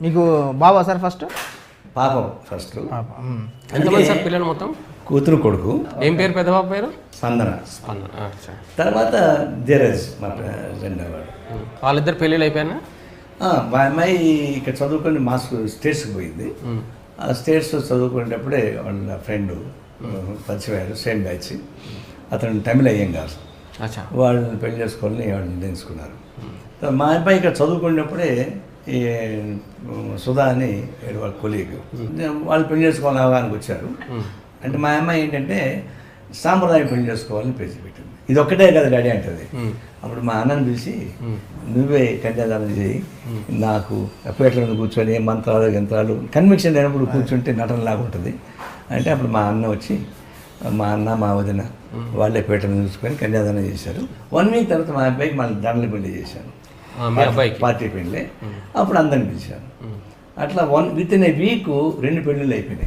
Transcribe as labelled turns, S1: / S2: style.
S1: మీకు బాబా sir first?
S2: పాపం first.
S3: ఎంతమంది సార్ పిల్లలు మొత్తం?
S2: కూతురు కొడుకు.
S3: ఏం పేరు పెద్ద బాబు పేరు?
S2: స్పందన. తర్వాత ధీరజ్ మా రెండోవాడు.
S3: వాళ్ళిద్దరు పెళ్ళిళ్ళు అయిపోయినా?
S2: మా అమ్మాయి ఇక్కడ చదువుకొని స్టేట్స్కి పోయింది. ఆ స్టేట్స్ చదువుకునేటప్పుడే వాళ్ళ ఫ్రెండ్ పరిచయం సేమ్ బ్యాచ్. అతను తమిళ అయ్యంగారు. వాళ్ళని పెళ్లి చేసుకోవాలని వాళ్ళని తెలుసుకున్నారు. మా అబ్బాయి ఇక్కడ చదువుకునేటప్పుడే ఈ సుధా అని వాళ్ళ కొలీగ్ వాళ్ళు పెళ్లి చేసుకోవాలని అవగాహనకు వచ్చారు. అంటే మా అమ్మాయి ఏంటంటే సాంప్రదాయం పెళ్లి చేసుకోవాలని పేచి పెట్టింది. ఇది ఒక్కటే కదా డాడీ అంటది. అప్పుడు మా అన్నని పిలిచి నువ్వే కన్యాదానం చేయి, నాకు పేటల కూర్చొని మంత్రాలు యంత్రాలు కన్విక్షన్ అయినప్పుడు కూర్చుంటే నటనలాగా ఉంటుంది అంటే అప్పుడు మా అన్న వచ్చి మా అన్న మా వదిన వాళ్ళే పేటలను చూసుకొని కన్యాదానం చేశారు. 1 వీక్ తర్వాత మా అబ్బాయికి మళ్ళీ దండల పెళ్లి చేశాను, పార్టీ పెళ్ళి. అప్పుడు అందరిని పిలిచాను. అట్లా విత్ ఇన్ ఏ వీక్ 2 పెళ్ళిళ్ళు అయిపోయినాయి.